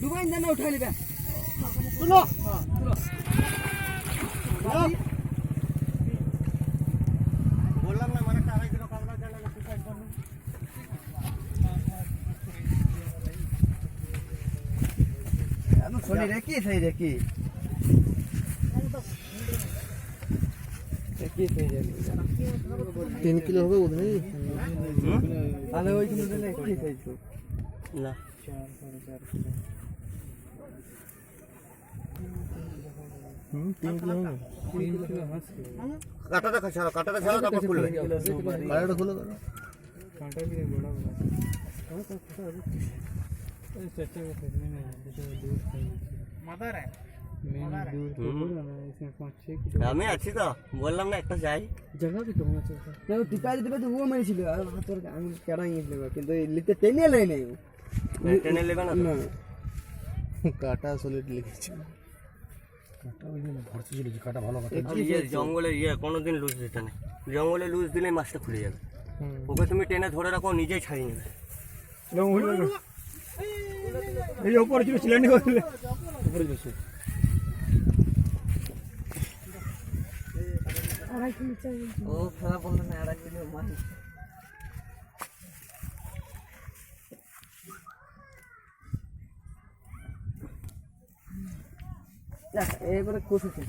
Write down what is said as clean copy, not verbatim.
Dubai জানা উঠাই নিবে শুনো বললাম না মানে টাকা দিলো কামলা জানা না সুসাইড করব আমি শুনি রে কি થઈ রে কি কি થઈ রে 3 কিলো হবে ওদ নেই তাহলে ওই কিলো দিলে কি খাইছো না 3 কিলো হবে 3 কিলো আছে কাটাটা ছাড়া তারপর খুলবে কাটাটা খুলে দাও কাটা কি বড় বড় এই চেষ্টা করতে না दूर मदर है মেন दूर तो बोला ना इसमें 5-6 किलो আমি আছি তো বললাম না একটা যাই জায়গা কি কেমন আছে না টিকারি দিবে তো ও মেরেছিল আর হাতর আমি কেডা নিয়েছিল কিন্তু লিতে টেনে লই নাই টেনে লেবে না কাটা সলিড লিখেছে কাটা ওই জন্য ভরসা ছিল যে কাটা ভালো কাটা এই জঙ্গলে কোনোদিন লুজ দিতে নেই জঙ্গলে লুজ দিলে মাছটা খুলে যাবে ওকে তুমি টেনে ধরে রাখো নিজেই ছাড়িয়ে নেবে এই উপরে ছিল ছিলেন উপরে বসে ও খেলা বললেন না আর একদিন মারি এবারে কোথায়